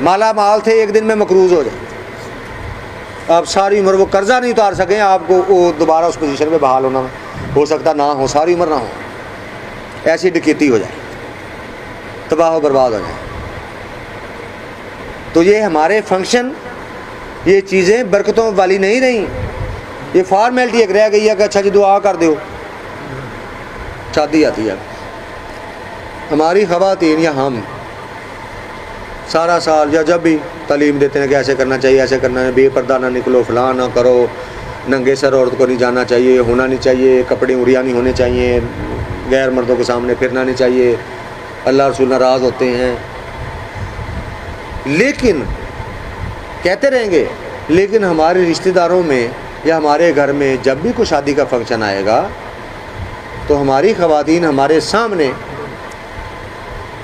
مالا مال تھے ایک دن میں مقروض ہو جائے، آپ ساری عمر وہ قرضہ نہیں اتار سکیں، آپ کو وہ دوبارہ اس پوزیشن میں بحال ہونا ہو سکتا نہ ہو، ساری عمر نہ ہو، ایسی ڈکیتی ہو جائے، تباہ و برباد ہو جائے۔ تو یہ ہمارے فنکشن، یہ چیزیں برکتوں والی نہیں رہیں، یہ فارمیلٹی ایک رہ گئی ہے کہ اچھا جی دعا کر دو، شادی آتی ہے۔ ہماری خواتین یا ہم سارا سال یا جب بھی تعلیم دیتے ہیں کہ ایسے کرنا چاہیے، ایسے کرنا ہے، بے پردہ نہ نکلو، فلاں نہ کرو، ننگے سر عورت کو نہیں جانا چاہیے، ہونا نہیں چاہیے، کپڑے اڑیا نہیں ہونے چاہیے، غیر مردوں کے سامنے پھرنا نہیں چاہیے، اللہ رسول ناراض ہوتے ہیں، لیکن کہتے رہیں گے، لیکن ہمارے رشتہ داروں میں یا ہمارے گھر میں جب بھی کوئی شادی کا فنکشن آئے گا تو ہماری خواتین ہمارے سامنے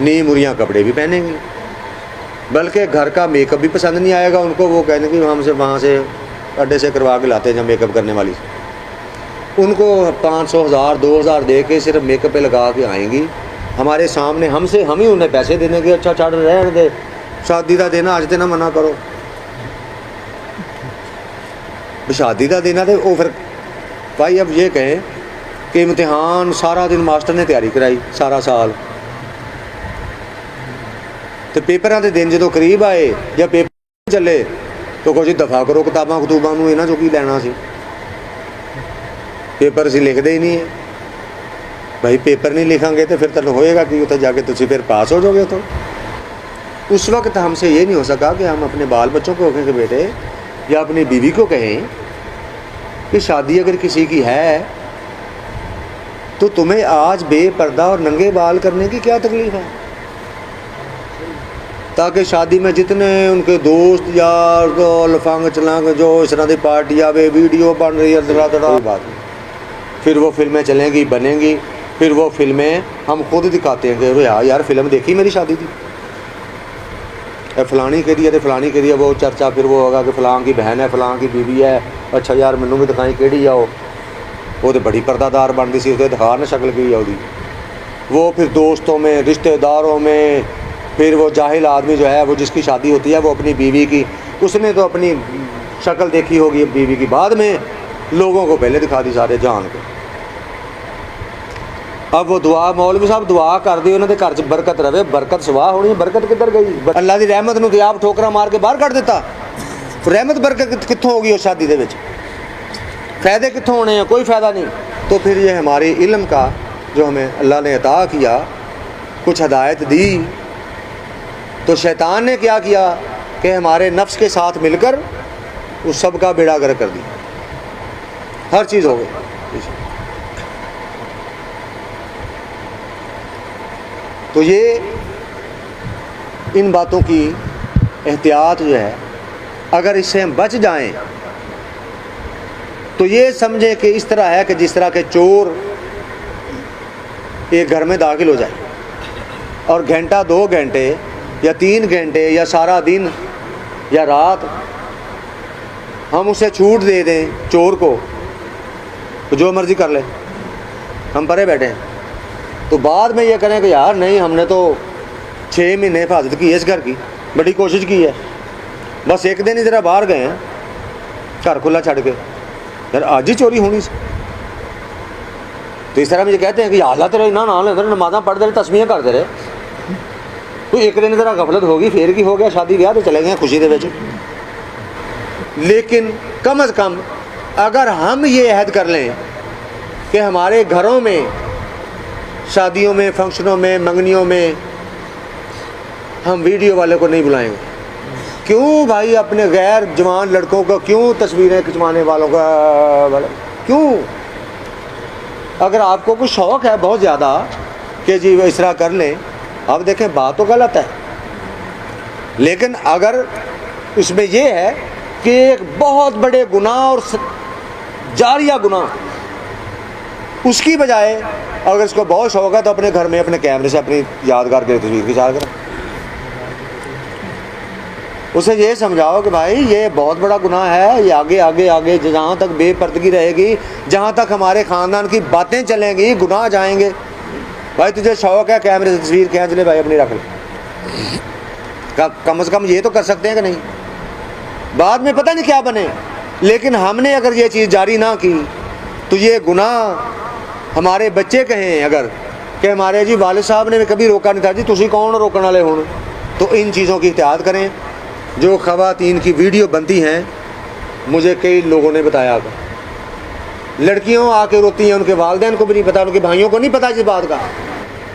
نئی مریاں کپڑے بھی پہنیں گی، بلکہ گھر کا میک اپ بھی پسند نہیں آئے گا ان کو، وہ کہیں گے ہم سے وہاں سے اڈے سے کروا کے لاتے ہیں جب میک اپ کرنے والی، ان کو 500 1000 2000 دے کے صرف میک اپ پہ لگا کے آئیں گی ہمارے سامنے، ہم ہی انہیں پیسے دینے کے، اچھا چھاڑ رہنے دے، شادی کا دینا آج دینا منع کرو، شادی کا دینا تو وہ پھر بھائی اب یہ کہیں کہ امتحان سارا دن ماسٹر نے تیاری کرائی سارا سال، تو پیپراں دے دن جدوں قریب آئے یا پیپر چلے تو کچھ دفاع کرو کتاباں کتوباں نوں، انہاں چوں کی لینا سی، پیپر اسی لکھتے ہی نہیں ہے، بھائی پیپر نہیں لکھیں گے تو پھر تک ہوئے گا کہ اتنے جا کے تسی پھر پاس ہو جاؤ گے۔ تو اس وقت ہم سے یہ نہیں ہو سکا کہ ہم اپنے بال بچوں کو کہیں کہ بیٹے یا اپنی بیوی کو کہیں کہ شادی اگر کسی کی ہے تو تمہیں آج بے پردہ اور ننگے بال کرنے کی کیا تکلیف ہے، تاکہ شادی میں جتنے ان کے دوست یار لفنگ چلانگ جو اس طرح کی پارٹی آوے، ویڈیو بن رہی ہے، بات نہیں، پھر وہ فلمیں چلیں گی بنیں گی، پھر وہ فلمیں ہم خود دکھاتے ہیں کہ یار فلم دیکھی میری شادی تھی، فلانی کے لیے فلانی کے لیے وہ چرچا، پھر وہ ہوگا کہ فلاں کی بہن ہے، فلاں کی بیوی ہے، اچھا یار مینوں بھی دکھائیں کیڑی آؤ، وہ تو بڑی پردہ دار بنتی سی، اسے دکھا نہ شکل کی آؤ دی، وہ پھر دوستوں میں رشتہ داروں میں، پھر وہ جاہل آدمی جو ہے وہ جس کی شادی ہوتی ہے وہ اپنی بیوی کی، اس نے تو اپنی شکل دیکھی ہوگی بیوی کی، بعد میں لوگوں کو پہلے دکھا دی سارے جان کو۔ اب وہ دعا مولوی صاحب دعا کر دی انہوں نے گھر چ برکت رہے، برکت سواہ ہونی، برکت کدھر گئی؟ اللہ دی رحمت نو تے آپ ٹھوکرا مار کے باہر کر دیتا، رحمت برکت کتوں ہوگی اس شادی دے وچ؟ فائدے کتوں ہونے ہیں؟ کوئی فائدہ نہیں۔ تو پھر یہ ہمارے علم کا جو ہمیں اللہ نے عطا کیا، کچھ ہدایت دی، تو شیطان نے کیا کیا کہ ہمارے نفس کے ساتھ مل کر اس سب کا بیڑا گرک کر دیا، ہر چیز ہو گئی۔ تو یہ ان باتوں کی احتیاط جو ہے، اگر اس سے ہم بچ جائیں تو یہ سمجھیں کہ اس طرح ہے کہ جس طرح کے چور ایک گھر میں داخل ہو جائے اور گھنٹہ 2 گھنٹے یا 3 گھنٹے یا سارا دن یا رات ہم اسے چھوٹ دے دیں چور کو تو جو مرضی کر لے، ہم پرے بیٹھے ہیں، تو بعد میں یہ کریں کہ یار نہیں ہم نے تو 6 مہینے حفاظت کی ہے اس گھر کی، بڑی کوشش کی ہے، بس ایک دن ہی ذرا باہر گئے ہیں گھر کھلا چھڑ کے، یار آج ہی چوری ہونی سی۔ تو اس طرح میں یہ کہتے ہیں کہ حالت رہے نہ لے نمازاں پڑھتے رہے، تسبیحاں کرتے رہے، تو ایک دن ذرا غفلت ہوگی، پھر کی ہو گیا، شادی بیاہ تو چلے گئے خوشی دے وچ۔ لیکن کم از کم اگر ہم یہ عہد کر لیں کہ ہمارے گھروں میں شادیوں میں، فنکشنوں میں، منگنیوں میں ہم ویڈیو والے کو نہیں بلائیں گے، کیوں بھائی اپنے غیر جوان لڑکوں کو کیوں تصویریں کھنچوانے والوں کا کیوں؟ اگر آپ کو کوئی شوق ہے بہت زیادہ کہ جی وہ اس طرح کر لیں، آپ دیکھیں بات تو غلط ہے، لیکن اگر اس میں یہ ہے کہ ایک بہت بڑے گناہ اور جاریہ گناہ، اس کی بجائے اگر اس کو بہت شوق ہے تو اپنے گھر میں اپنے کیمرے سے اپنی یادگار کی تصویر کھنچا کر اسے یہ سمجھاؤ کہ بھائی یہ بہت بڑا گناہ ہے، یہ آگے آگے آگے جہاں تک بے پردگی رہے گی، جہاں تک ہمارے خاندان کی باتیں چلیں گی، گناہ جائیں گے۔ بھائی تجھے شوق ہے کیمرے سے تصویر کھینچ لے، بھائی اپنی رکھ لے، کم از کم یہ تو کر سکتے ہیں کہ نہیں؟ بعد میں پتہ نہیں کیا بنے، لیکن ہم نے اگر یہ چیز جاری نہ کی تو یہ گناہ ہمارے بچے کہیں اگر کہ ہمارے جی والد صاحب نے کبھی روکا نہیں تھا، جی تسی کون روکنے والے ہوں؟ تو ان چیزوں کی احتیاط کریں۔ جو خواتین کی ویڈیو بنتی ہیں، مجھے کئی لوگوں نے بتایا کہ لڑکیوں آ کے روتی ہیں، ان کے والدین کو بھی نہیں پتا، ان کے بھائیوں کو نہیں پتا اس بات کا۔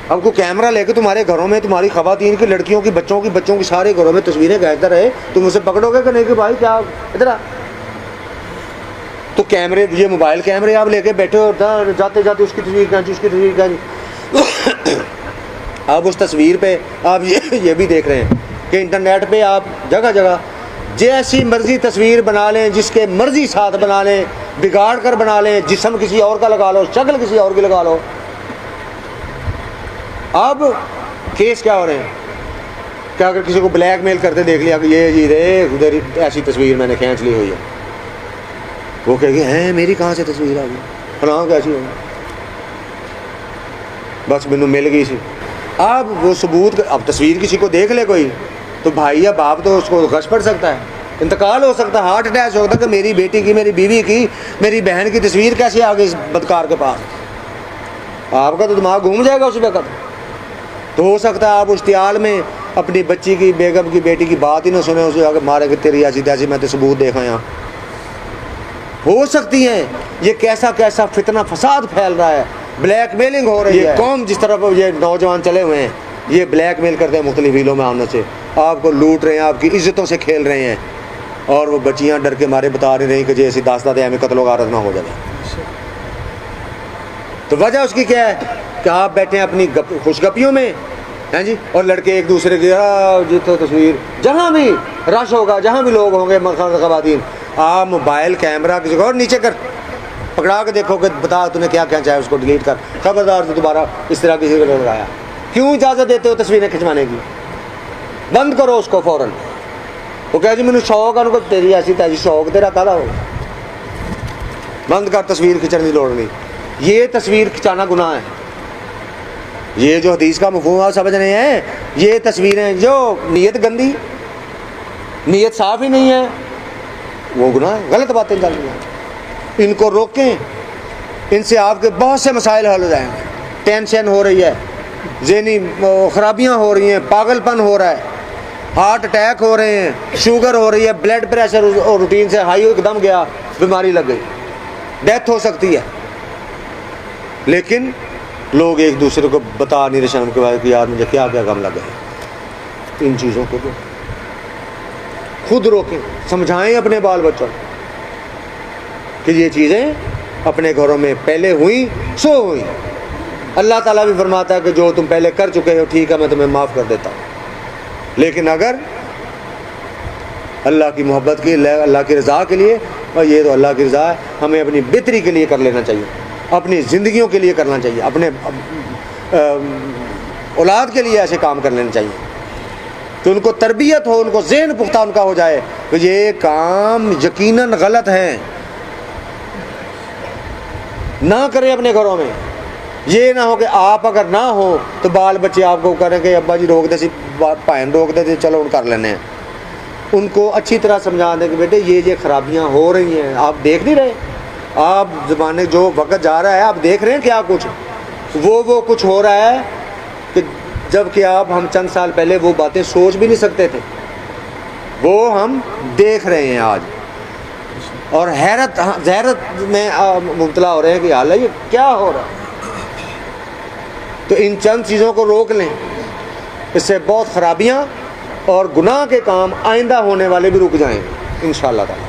اب کو کیمرہ لے کے تمہارے گھروں میں تمہاری خواتین کی، لڑکیوں کی، بچوں کی سارے گھروں میں تصویریں کھینچتا رہے، تم اسے پکڑو گے کہ نہیں کہ بھائی کیا ادھر آ؟ تو کیمرے، یہ موبائل کیمرے آپ لے کے بیٹھے ہو، جاتے جاتے اس کی تصویر کھینچی، اس کی تصویر کھینچی۔ اب اس تصویر پہ آپ یہ بھی دیکھ رہے ہیں کہ انٹرنیٹ پہ آپ جگہ جگہ جیسی مرضی تصویر بنا لیں، جس کے مرضی ساتھ بنا لیں، بگاڑ کر بنا لیں، جسم کسی اور کا لگا لو، شکل کسی اور کی لگا لو۔ اب کیس کیا ہو رہے ہیں کہ اگر کسی کو بلیک میل کرتے دیکھ لیا کہ یہ جی رے ادھر ایسی تصویر میں نے کھینچ لی ہوئی ہے، وہ کہے گی ہیں میری کہاں سے تصویر آ گئی، فلاں کیسی ہوگی، بس مینوں مل گئی سی۔ اب وہ ثبوت، اب تصویر کسی کو دیکھ لے کوئی تو بھائی یا باپ تو اس کو غش پڑ سکتا ہے، انتقال ہو سکتا ہے، ہارٹ اٹیک ہو سکتا ہے کہ میری بیٹی کی، میری بیوی کی، میری بہن کی تصویر کیسے آ گئی اس بدکار کے پاس؟ آپ کا تو دماغ گھوم جائے گا اس وقت۔ تو ہو سکتا ہے آپ اشتعال میں اپنی بچی کی، بیگم کی، بیٹی کی بات ہی نہ سنیں، اسے آگے مارے کہ تیری ایسی تیسی، میں تو ثبوت دیکھا یہاں۔ ہو سکتی ہیں یہ کیسا کیسا فتنہ فساد پھیل رہا ہے، بلیک میلنگ ہو رہی ہے۔ قوم جس طرف یہ نوجوان چلے ہوئے ہیں، یہ بلیک میل کرتے ہیں مختلف ہیلوں میں آنے سے، آپ کو لوٹ رہے ہیں، آپ کی عزتوں سے کھیل رہے ہیں، اور وہ بچیاں ڈر کے مارے بتا نہیں رہی کہ جیسی داستان ہمیں قتل و غارت نہ ہو جائے۔ تو وجہ اس کی کیا ہے کہ آپ بیٹھے ہیں اپنی خوش گپیوں میں ہیں جی، اور لڑکے ایک دوسرے کی جی تو تصویر، جہاں بھی رش ہوگا، جہاں بھی لوگ ہوں گے خواتین، آپ موبائل کیمرہ کسی کو اور نیچے کر پکڑا کے دیکھو کہ بتا تو نے کیا کیا چاہے، اس کو ڈیلیٹ کر، خبردار سے دوبارہ اس طرح کسی کو لگایا۔ کیوں اجازت دیتے ہو تصویریں کھنچوانے کی؟ بند کرو اس کو فوراً۔ وہ کہہ جی مجھے شوق ہے، ان کو تیری ایسی تیسی شوق تیرا کالا ہو، بند کر تصویر کھینچنے کی لوڑ نہیں۔ یہ تصویر کھنچانا گناہ ہے، یہ جو حدیث کا مفہوم آپ سمجھ رہے ہیں، یہ تصویریں جو نیت گندی، نیت صاف ہی نہیں ہے، وہ گناہ، غلط باتیں چل رہی ہیں، ان کو روکیں، ان سے آپ کے بہت سے مسائل حل ہو جائیں گے۔ ٹینشن ہو رہی ہے، ذہنی خرابیاں ہو رہی ہیں، پاگل پن ہو رہا ہے، ہارٹ اٹیک ہو رہے ہیں، شوگر ہو رہی ہے، بلڈ پریشر روٹین سے ہائی ایک دم گیا، بیماری لگ گئی، ڈیتھ ہو سکتی ہے، لیکن لوگ ایک دوسرے کو بتا نہیں رہے شرم کے بعد کہ یار مجھے کیا کیا غم لگا ہے۔ ان چیزوں کو خود روکیں، سمجھائیں اپنے بال بچوں کہ یہ چیزیں اپنے گھروں میں پہلے ہوئیں سو ہوئیں۔ اللہ تعالیٰ بھی فرماتا ہے کہ جو تم پہلے کر چکے ہو ٹھیک ہے، میں تمہیں معاف کر دیتا ہوں، لیکن اگر اللہ کی محبت کی، اللہ کی رضا کے لیے، اور یہ تو اللہ کی رضا ہے، ہمیں اپنی بہتری کے لیے کر لینا چاہیے، اپنی زندگیوں کے لیے کرنا چاہیے، اپنے اولاد کے لیے ایسے کام کر لینا چاہیے کہ ان کو تربیت ہو، ان کو ذہن پختہ ان کا ہو جائے کہ یہ کام یقیناً غلط ہے، نہ کریں اپنے گھروں میں۔ یہ نہ ہو کہ آپ اگر نہ ہو تو بال بچے آپ کو کریں کہ ابا جی روک دے سی، بھائن روک دے سی، چلو ان کر لینے ہیں۔ ان کو اچھی طرح سمجھا دیں کہ بیٹے یہ خرابیاں ہو رہی ہیں، آپ دیکھ نہیں رہے، آپ زمانے جو وقت جا رہا ہے آپ دیکھ رہے ہیں کیا کچھ وہ کچھ ہو رہا ہے کہ جب کہ آپ ہم چند سال پہلے وہ باتیں سوچ بھی نہیں سکتے تھے، وہ ہم دیکھ رہے ہیں آج، اور حیرت میں مبتلا ہو رہے ہیں کہ حال ہے یہ کیا ہو رہا ہے۔ تو ان چند چیزوں کو روک لیں، اس سے بہت خرابیاں اور گناہ کے کام آئندہ ہونے والے بھی رک جائیں انشاءاللہ تعالی۔